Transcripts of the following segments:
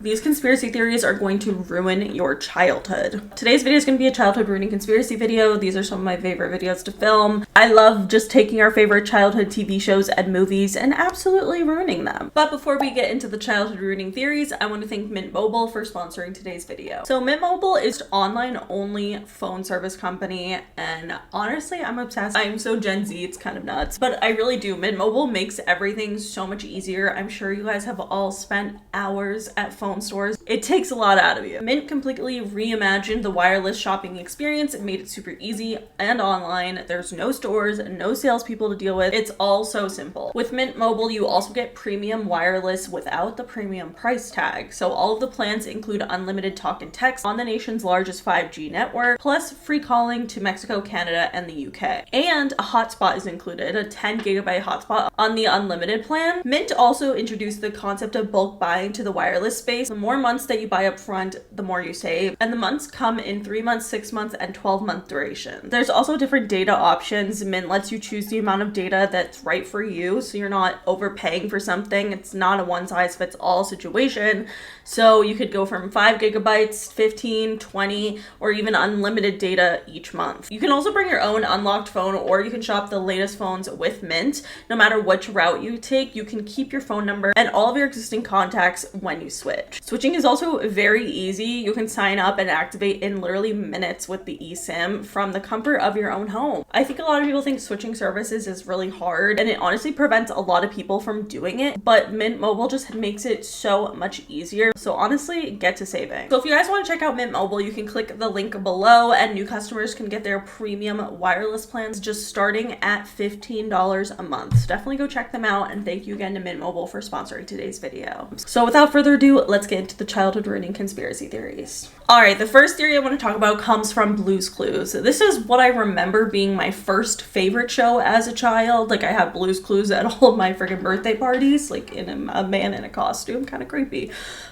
These conspiracy theories are going to ruin your childhood. Today's video is going to be a childhood ruining conspiracy video. These are some of my favorite videos to film. I love just taking our favorite childhood TV shows and movies and absolutely ruining them. But before we get into the childhood ruining theories, I want to thank Mint Mobile for sponsoring today's video. So Mint Mobile is an online-only phone service company, and honestly, I'm obsessed. I'm so Gen Z, it's kind of nuts, but I really do. Mint Mobile makes everything so much easier. I'm sure you guys have all spent hours at phone stores. It takes a lot out of you. Mint completely reimagined the wireless shopping experience and made it super easy and online. There's no stores and no salespeople to deal with. It's all so simple. With Mint Mobile, you also get premium wireless without the premium price tag. So all of the plans include unlimited talk and text on the nation's largest 5G network, plus free calling to Mexico, Canada, and the UK. And a hotspot is included, a 10 gigabyte hotspot on the unlimited plan. Mint also introduced the concept of bulk buying to the wireless space. The more months that you buy up front, the more you save. And the months come in 3 months, 6 months, and 12-month duration. There's also different data options. Mint lets you choose the amount of data that's right for you, so you're not overpaying for something. It's not a one-size-fits-all situation. So you could go from 5 gigabytes, 15, 20, or even unlimited data each month. You can also bring your own unlocked phone, or you can shop the latest phones with Mint. No matter which route you take, you can keep your phone number and all of your existing contacts when you switch. Switching is also very easy. You can sign up and activate in literally minutes with the eSIM from the comfort of your own home. I think a lot of people think switching services is really hard, and it honestly prevents a lot of people from doing it, but Mint Mobile just makes it so much easier. So honestly, get to saving. So if you guys want to check out Mint Mobile, you can click the link below, and new customers can get their premium wireless plans just starting at $15 a month. So definitely go check them out, and thank you again to Mint Mobile for sponsoring today's video. So without further ado, let's get into the childhood ruining conspiracy theories. All right, the first theory I want to talk about comes from Blue's Clues. This is what I remember being my first favorite show as a child. Like, I had Blue's Clues at all of my freaking birthday parties, like in a man in a costume, kind of creepy.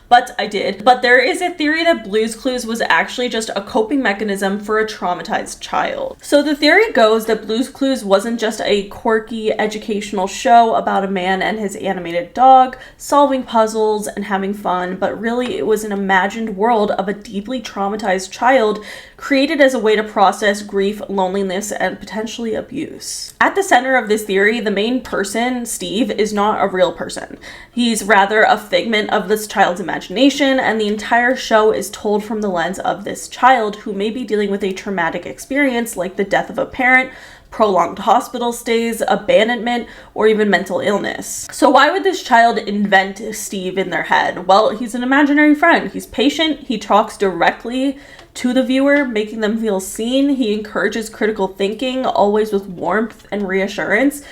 But I did. But there is a theory that Blue's Clues was actually just a coping mechanism for a traumatized child. So the theory goes that Blue's Clues wasn't just a quirky educational show about a man and his animated dog solving puzzles and having fun, but really it was an imagined world of a deeply traumatized child created as a way to process grief, loneliness, and potentially abuse. At the center of this theory, the main person, Steve, is not a real person. He's rather a figment of this child's imagination, and the entire show is told from the lens of this child who may be dealing with a traumatic experience like the death of a parent, prolonged hospital stays, abandonment, or even mental illness. So why would this child invent Steve in their head? Well, he's an imaginary friend. He's patient. He talks directly to the viewer, making them feel seen. He encourages critical thinking, always with warmth and reassurance.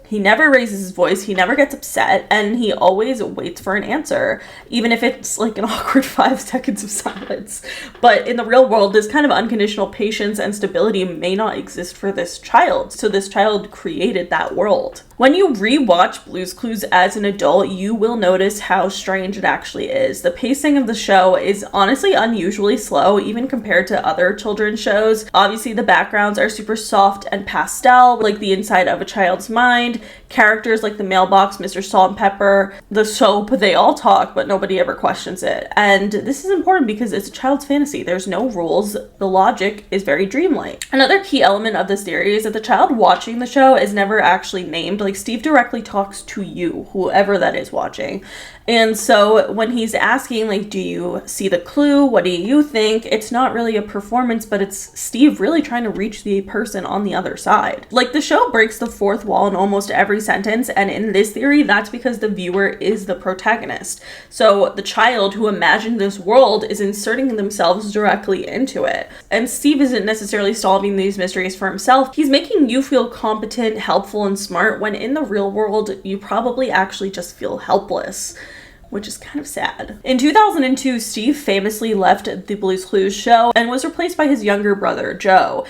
He never raises his voice, he never gets upset, and he always waits for an answer, even if it's like an awkward 5 seconds of silence. But in the real world, this kind of unconditional patience and stability may not exist for this child, so this child created that world. When you rewatch Blue's Clues as an adult, you will notice how strange it actually is. The pacing of the show is honestly unusually slow, even compared to other children's shows. Obviously, the backgrounds are super soft and pastel, like the inside of a child's mind. Characters like the mailbox, Mr. Salt and Pepper, the soap, they all talk, but nobody ever questions it. And this is important because it's a child's fantasy. There's no rules. The logic is very dreamlike. Another key element of this theory is that the child watching the show is never actually named. Like, Steve directly talks to you, whoever that is watching. And so when he's asking, like, do you see the clue? What do you think? It's not really a performance, but it's Steve really trying to reach the person on the other side. Like, the show breaks the fourth wall in almost every sentence, and in this theory, that's because the viewer is the protagonist. So the child who imagined this world is inserting themselves directly into it. And Steve isn't necessarily solving these mysteries for himself. He's making you feel competent, helpful, and smart, when in the real world, you probably actually just feel helpless, which is kind of sad. In 2002, Steve famously left the Blue's Clues show and was replaced by his younger brother, Joe.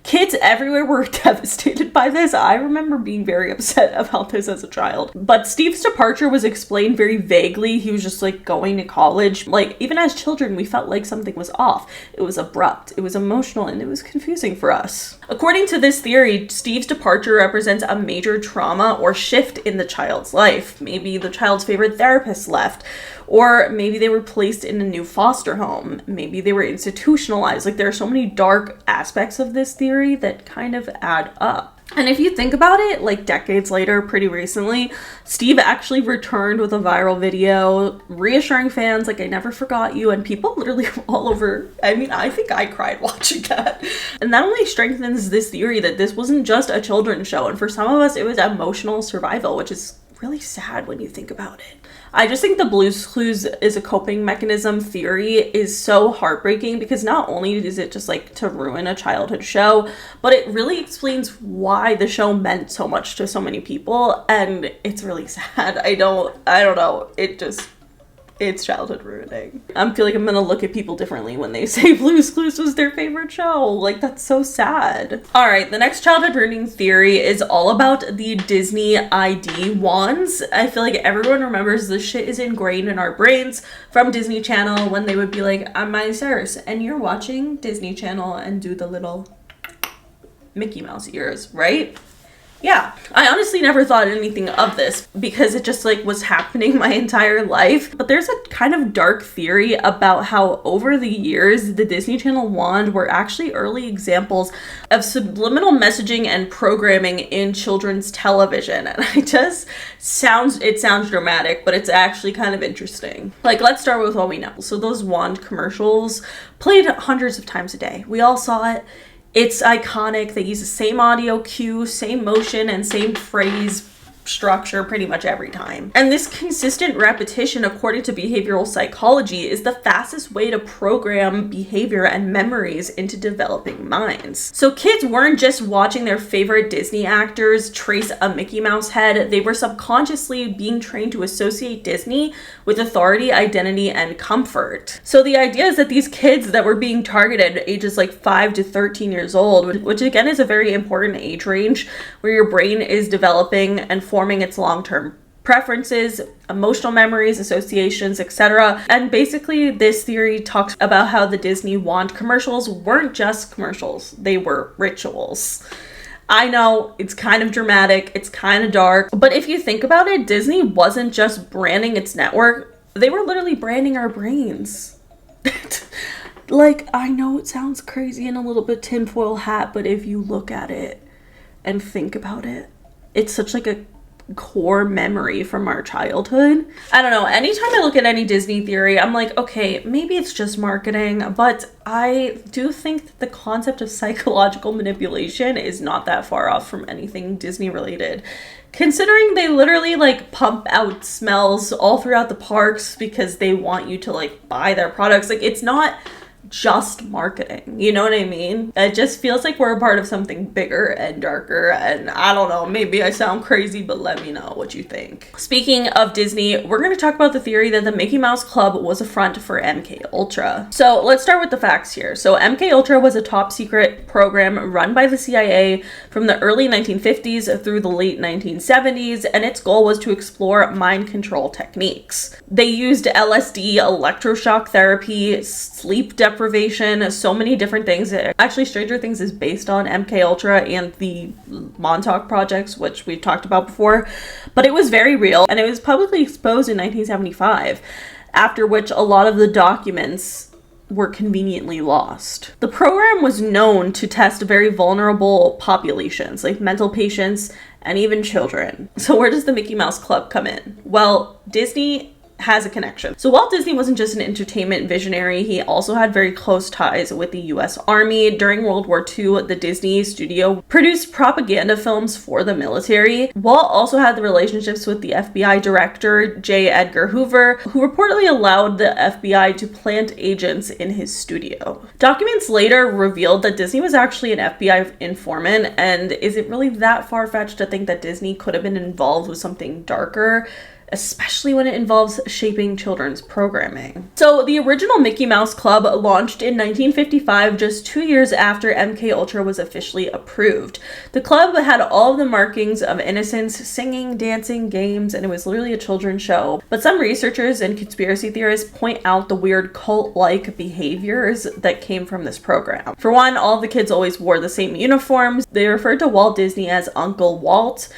Kids everywhere were devastated by this. I remember being very upset about this as a child. But Steve's departure was explained very vaguely. He was just like going to college. Like, even as children, we felt like something was off. It was abrupt, it was emotional, and it was confusing for us. According to this theory, Steve's departure represents a major trauma or shift in the child's life. Maybe the child's favorite therapist left, Or maybe they were placed in a new foster home. Maybe they were institutionalized. Like, there are so many dark aspects of this theory that kind of add up. And if you think about it, like decades later, pretty recently, Steve actually returned with a viral video reassuring fans, like, I never forgot you. And people literally all over, I mean, I think I cried watching that. And that only strengthens this theory that this wasn't just a children's show. And for some of us, it was emotional survival, which is really sad when you think about it. I just think the Blue's Clues is a coping mechanism theory is so heartbreaking, because not only is it just like to ruin a childhood show, but it really explains why the show meant so much to so many people, and it's really sad. I don't know. It's childhood ruining. I feel like I'm gonna look at people differently when they say Blue's Clues was their favorite show. Like, that's so sad. All right, the next childhood ruining theory is all about the Disney ID wands. I feel like everyone remembers this shit is ingrained in our brains from Disney Channel when they would be like, I'm Miley Cyrus, and you're watching Disney Channel, and do the little Mickey Mouse ears, right? Yeah, I honestly never thought anything of this because it just like was happening my entire life. But there's a kind of dark theory about how over the years, the Disney Channel wand were actually early examples of subliminal messaging and programming in children's television. And it sounds dramatic, but it's actually kind of interesting. Like, let's start with what we know. So those wand commercials played hundreds of times a day. We all saw it. It's iconic. They use the same audio cue, same motion, and same phrase structure pretty much every time. And this consistent repetition, according to behavioral psychology, is the fastest way to program behavior and memories into developing minds. So kids weren't just watching their favorite Disney actors trace a Mickey Mouse head, they were subconsciously being trained to associate Disney with authority, identity, and comfort. So the idea is that these kids that were being targeted, ages like 5 to 13 years old, which again is a very important age range where your brain is developing and forming its long-term preferences, emotional memories, associations, etc. And basically this theory talks about how the Disney wand commercials weren't just commercials, they were rituals. I know it's kind of dramatic, it's kind of dark, but if you think about it, Disney wasn't just branding its network, they were literally branding our brains. Like, I know it sounds crazy and a little bit tinfoil hat, but if you look at it and think about it, it's such like a core memory from our childhood. I don't know, anytime I look at any Disney theory, I'm like, okay, maybe it's just marketing, but I do think that the concept of psychological manipulation is not that far off from anything Disney related. Considering they literally like pump out smells all throughout the parks because they want you to like buy their products. Like, it's not just marketing, you know what I mean? It just feels like we're a part of something bigger and darker, and I don't know, maybe I sound crazy, but let me know what you think. Speaking of Disney, we're going to talk about the theory that the Mickey Mouse Club was a front for MK Ultra. So let's start with the facts here. So MK Ultra was a top secret program run by the CIA from the early 1950s through the late 1970s, and its goal was to explore mind control techniques. They used LSD, electroshock therapy, sleep deprivation, so many different things. Actually, Stranger Things is based on MK Ultra and the Montauk projects, which we've talked about before, but it was very real, and it was publicly exposed in 1975, after which a lot of the documents were conveniently lost. The program was known to test very vulnerable populations, like mental patients and even children. So where does the Mickey Mouse Club come in? Well, Disney has a connection. So Walt Disney wasn't just an entertainment visionary, he also had very close ties with the US Army. During World War II, the Disney studio produced propaganda films for the military. Walt also had the relationships with the FBI director, J. Edgar Hoover, who reportedly allowed the FBI to plant agents in his studio. Documents later revealed that Disney was actually an FBI informant, and is it really that far-fetched to think that Disney could have been involved with something darker, especially when it involves shaping children's programming? So the original Mickey Mouse Club launched in 1955, just 2 years after MK Ultra was officially approved. The club had all of the markings of innocence, singing, dancing, games, and it was literally a children's show. But some researchers and conspiracy theorists point out the weird cult-like behaviors that came from this program. For one, all the kids always wore the same uniforms. They referred to Walt Disney as Uncle Walt,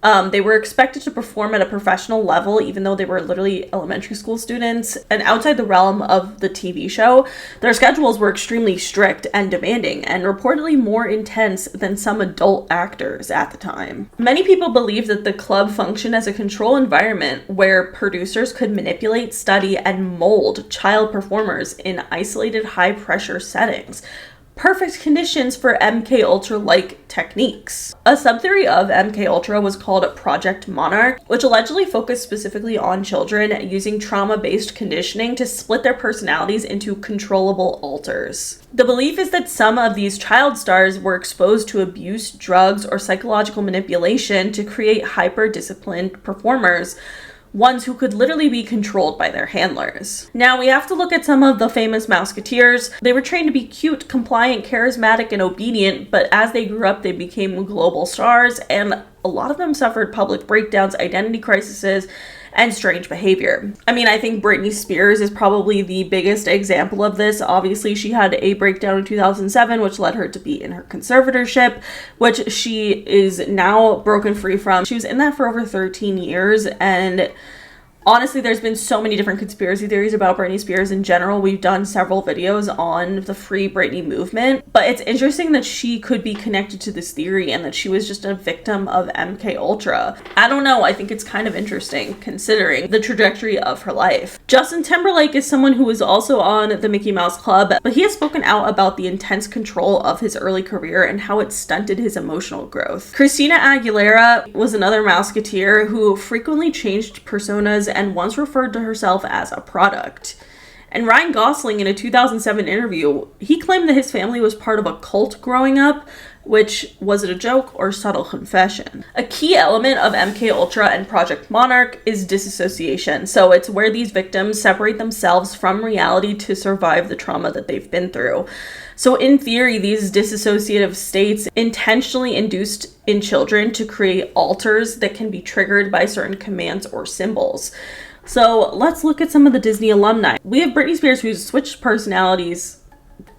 They were expected to perform at a professional level, even though they were literally elementary school students. And outside the realm of the TV show, their schedules were extremely strict and demanding, and reportedly more intense than some adult actors at the time. Many people believe that the club functioned as a control environment where producers could manipulate, study, and mold child performers in isolated high-pressure settings. Perfect conditions for MK Ultra-like techniques. A subtheory of MK Ultra was called Project Monarch, which allegedly focused specifically on children using trauma-based conditioning to split their personalities into controllable alters. The belief is that some of these child stars were exposed to abuse, drugs, or psychological manipulation to create hyper-disciplined performers, ones who could literally be controlled by their handlers. Now, we have to look at some of the famous Mouseketeers. They were trained to be cute, compliant, charismatic, and obedient, but as they grew up, they became global stars, and a lot of them suffered public breakdowns, identity crises, and strange behavior. I mean, I think Britney Spears is probably the biggest example of this. Obviously, she had a breakdown in 2007, which led her to be in her conservatorship, which she is now broken free from. She was in that for over 13 years, and honestly, there's been so many different conspiracy theories about Britney Spears in general. We've done several videos on the Free Britney movement, but it's interesting that she could be connected to this theory and that she was just a victim of MK Ultra. I don't know, I think it's kind of interesting considering the trajectory of her life. Justin Timberlake is someone who was also on the Mickey Mouse Club, but he has spoken out about the intense control of his early career and how it stunted his emotional growth. Christina Aguilera was another Mouseketeer who frequently changed personas and once referred to herself as a product. And Ryan Gosling, in a 2007 interview, he claimed that his family was part of a cult growing up, which was it a joke or subtle confession? A key element of MK Ultra and Project Monarch is disassociation. So it's where these victims separate themselves from reality to survive the trauma that they've been through. So in theory, these dissociative states intentionally induced in children to create alters that can be triggered by certain commands or symbols. So let's look at some of the Disney alumni. We have Britney Spears, who's switched personalities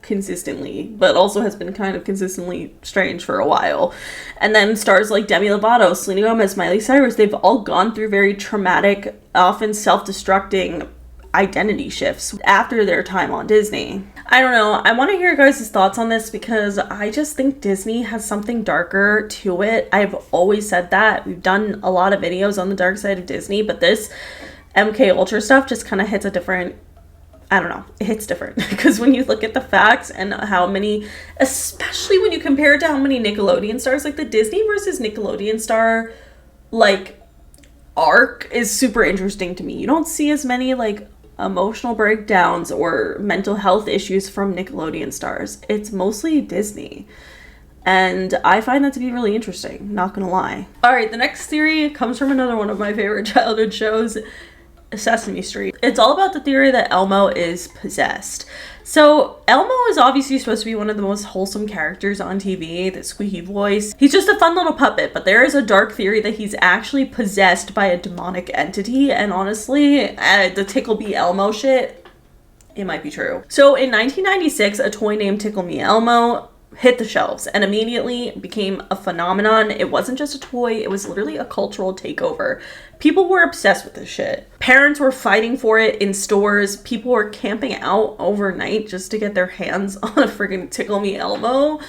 consistently, but also has been kind of consistently strange for a while. And then stars like Demi Lovato, Selena Gomez, Miley Cyrus, they've all gone through very traumatic, often self-destructing identity shifts after their time on Disney. I don't know, I want to hear your guys' thoughts on this because I just think Disney has something darker to it. I've always said that. We've done a lot of videos on the dark side of Disney, but this MK Ultra stuff just kind of hits a different, I don't know, it hits different because when you look at the facts and how many, especially when you compare it to how many Nickelodeon stars, like the Disney versus Nickelodeon star like arc is super interesting to me. You don't see as many like emotional breakdowns or mental health issues from Nickelodeon stars. It's mostly Disney. And I find that to be really interesting, not gonna lie. All right, the next theory comes from another one of my favorite childhood shows, Sesame Street. It's all about the theory that Elmo is possessed. So Elmo is obviously supposed to be one of the most wholesome characters on TV, the squeaky voice. He's just a fun little puppet, but there is a dark theory that he's actually possessed by a demonic entity, and honestly, the Tickle Me Elmo shit, it might be true. So in 1996, a toy named Tickle Me Elmo hit the shelves and immediately became a phenomenon. It wasn't just a toy, it was literally a cultural takeover. People were obsessed with this shit. Parents were fighting for it in stores. People were camping out overnight just to get their hands on a friggin' Tickle Me Elmo.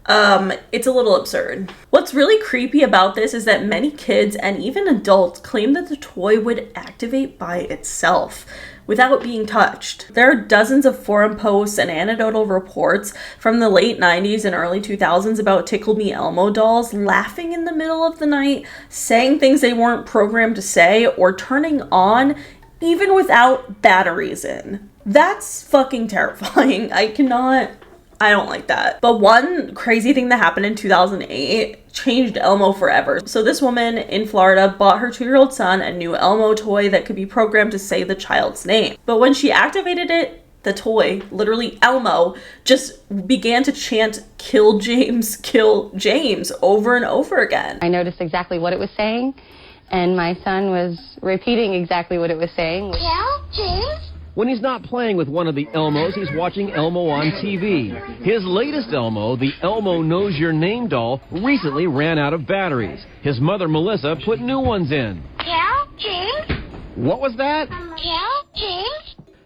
It's a little absurd. What's really creepy about this is that many kids and even adults claim that the toy would activate by itself without being touched. There are dozens of forum posts and anecdotal reports from the late 90s and early 2000s about Tickle Me Elmo dolls laughing in the middle of the night, saying things they weren't programmed to say, or turning on even without batteries in. That's fucking terrifying. I don't like that. But one crazy thing that happened in 2008 changed Elmo forever. So this woman in Florida bought her 2-year-old son a new Elmo toy that could be programmed to say the child's name. But when she activated it, the toy, literally Elmo, just began to chant, kill James, over and over again. I noticed exactly what it was saying, and my son was repeating exactly what it was saying. Kill James? When he's not playing with one of the Elmos, he's watching Elmo on TV. His latest Elmo, the Elmo Knows Your Name doll, recently ran out of batteries. His mother, Melissa, put new ones in. What was that?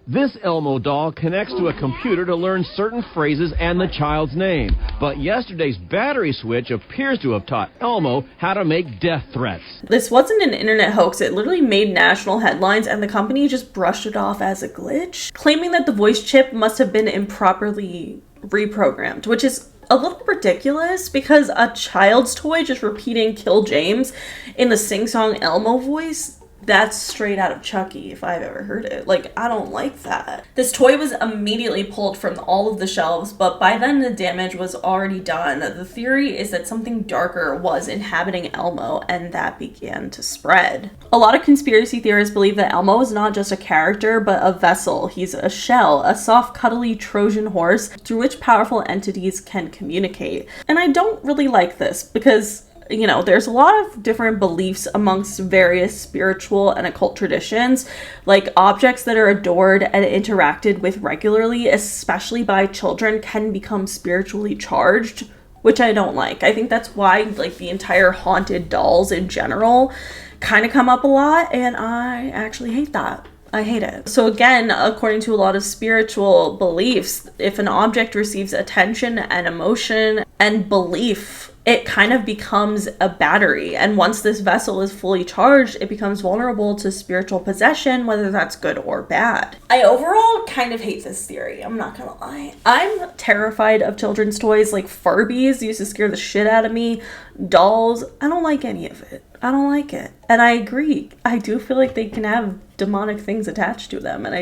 This Elmo doll connects to a computer to learn certain phrases and the child's name. But yesterday's battery switch appears to have taught Elmo how to make death threats. This wasn't an internet hoax. It literally made national headlines, and the company just brushed it off as a glitch, claiming that the voice chip must have been improperly reprogrammed, which is a little ridiculous because a child's toy just repeating "Kill James" in the sing-song Elmo voice, that's straight out of Chucky if I've ever heard it. Like, I don't like that. This toy was immediately pulled from all of the shelves, but by then the damage was already done. The theory is that something darker was inhabiting Elmo, and that began to spread. A lot of conspiracy theorists believe that Elmo is not just a character, but a vessel. He's a shell, a soft, cuddly Trojan horse through which powerful entities can communicate. And I don't really like this because, you know, there's a lot of different beliefs amongst various spiritual and occult traditions, like objects that are adored and interacted with regularly, especially by children, can become spiritually charged, which I don't like. I think that's why, like, the entire haunted dolls in general kind of come up a lot, and I actually hate that. I hate it. So again, according to a lot of spiritual beliefs, if an object receives attention and emotion and belief, it kind of becomes a battery. And once this vessel is fully charged, it becomes vulnerable to spiritual possession, whether that's good or bad. I overall kind of hate this theory, I'm not gonna lie. I'm terrified of children's toys. Like Farbies used to scare the shit out of me. Dolls, I don't like any of it. I don't like it. And I agree. I do feel like they can have demonic things attached to them, and I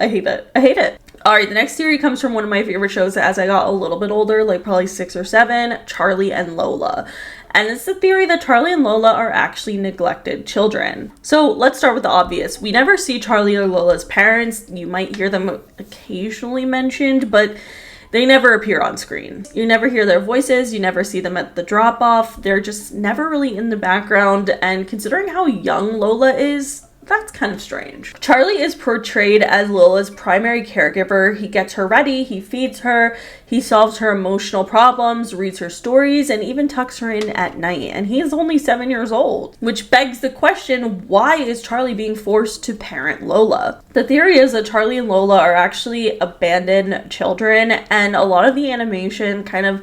hate it. I hate it. All right, the next theory comes from one of my favorite shows as I got a little bit older, like probably 6 or 7, Charlie and Lola. And it's the theory that Charlie and Lola are actually neglected children. So let's start with the obvious. We never see Charlie or Lola's parents. You might hear them occasionally mentioned, but they never appear on screen. You never hear their voices. You never see them at the drop-off. They're just never really in the background. And considering how young Lola is, that's kind of strange. Charlie is portrayed as Lola's primary caregiver. He gets her ready, he feeds her, he solves her emotional problems, reads her stories, and even tucks her in at night. And he is only 7 years old, which begs the question, why is Charlie being forced to parent Lola? The theory is that Charlie and Lola are actually abandoned children, and a lot of the animation kind of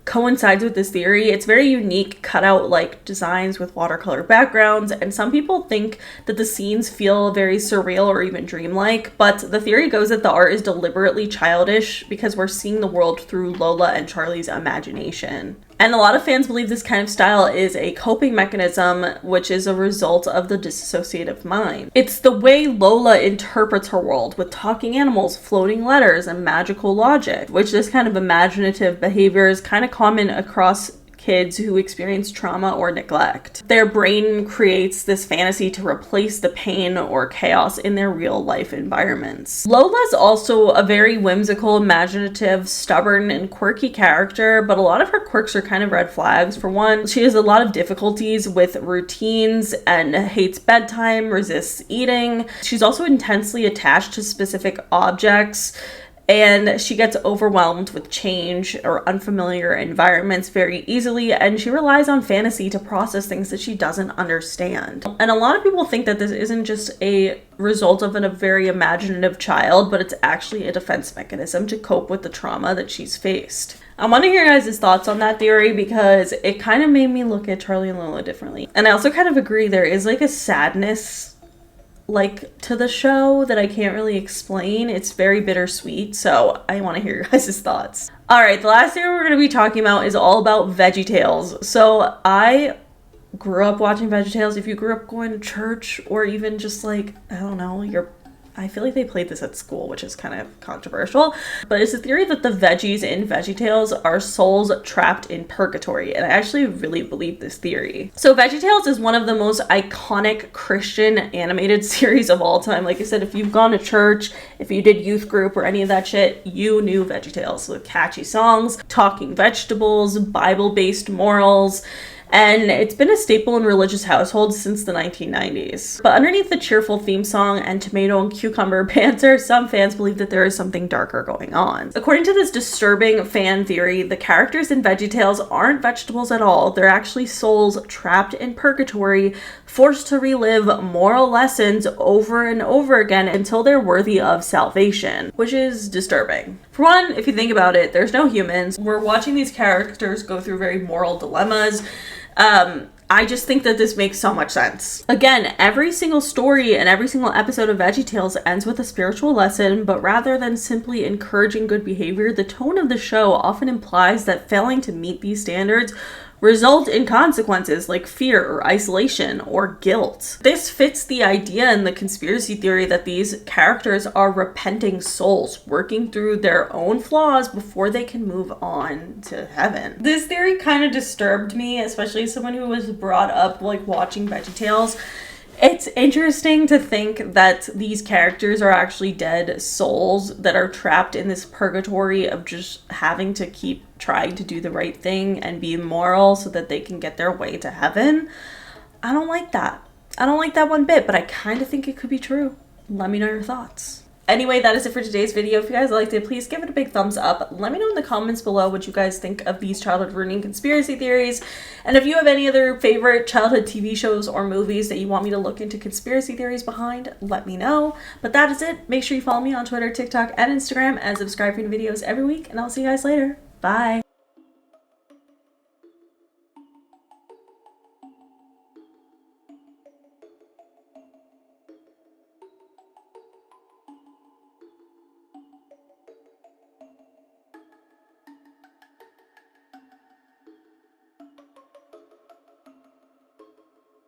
coincides with this theory. It's very unique cutout like designs with watercolor backgrounds, and some people think that the scenes feel very surreal or even dreamlike, but the theory goes that the art is deliberately childish because we're seeing the world through Lola and Charlie's imagination. And a lot of fans believe this kind of style is a coping mechanism, which is a result of the dissociative mind. It's the way Lola interprets her world, with talking animals, floating letters, and magical logic, which this kind of imaginative behavior is kind of common across kids who experience trauma or neglect. Their brain creates this fantasy to replace the pain or chaos in their real life environments. Lola's also a very whimsical, imaginative, stubborn, and quirky character, but a lot of her quirks are kind of red flags. For one, she has a lot of difficulties with routines and hates bedtime, resists eating. She's also intensely attached to specific objects, and she gets overwhelmed with change or unfamiliar environments very easily, and she relies on fantasy to process things that she doesn't understand. And a lot of people think that this isn't just a result of a very imaginative child, but it's actually a defense mechanism to cope with the trauma that she's faced. I want to hear your guys' thoughts on that theory because it kind of made me look at Charlie and Lola differently. And I also kind of agree there is like a sadness like to the show that I can't really explain. It's very bittersweet, so I want to hear your guys' thoughts. All right, the last thing we're going to be talking about is all about VeggieTales. So I grew up watching VeggieTales. If you grew up going to church, or even just like, I don't know, I feel like they played this at school, which is kind of controversial, but it's a theory that the veggies in VeggieTales are souls trapped in purgatory, and I actually really believe this theory. So VeggieTales is one of the most iconic Christian animated series of all time. Like I said, if you've gone to church, if you did youth group or any of that shit, you knew VeggieTales with catchy songs, talking vegetables, Bible-based morals, and it's been a staple in religious households since the 1990s. But underneath the cheerful theme song and tomato and cucumber banter, some fans believe that there is something darker going on. According to this disturbing fan theory, the characters in VeggieTales aren't vegetables at all. They're actually souls trapped in purgatory, forced to relive moral lessons over and over again until they're worthy of salvation, which is disturbing. For one, if you think about it, there's no humans. We're watching these characters go through very moral dilemmas. I just think that this makes so much sense. Again, every single story and every single episode of VeggieTales ends with a spiritual lesson, but rather than simply encouraging good behavior, the tone of the show often implies that failing to meet these standards result in consequences like fear or isolation or guilt. This fits the idea in the conspiracy theory that these characters are repenting souls working through their own flaws before they can move on to heaven. This theory kind of disturbed me, especially as someone who was brought up like watching VeggieTales. It's interesting to think that these characters are actually dead souls that are trapped in this purgatory of just having to keep trying to do the right thing and be moral so that they can get their way to heaven. I don't like that. I don't like that one bit, but I kind of think it could be true. Let me know your thoughts. Anyway, that is it for today's video. If you guys liked it, please give it a big thumbs up. Let me know in the comments below what you guys think of these childhood ruining conspiracy theories. And if you have any other favorite childhood TV shows or movies that you want me to look into conspiracy theories behind, let me know. But that is it. Make sure you follow me on Twitter, TikTok, and Instagram, and subscribe for new videos every week. And I'll see you guys later. Bye.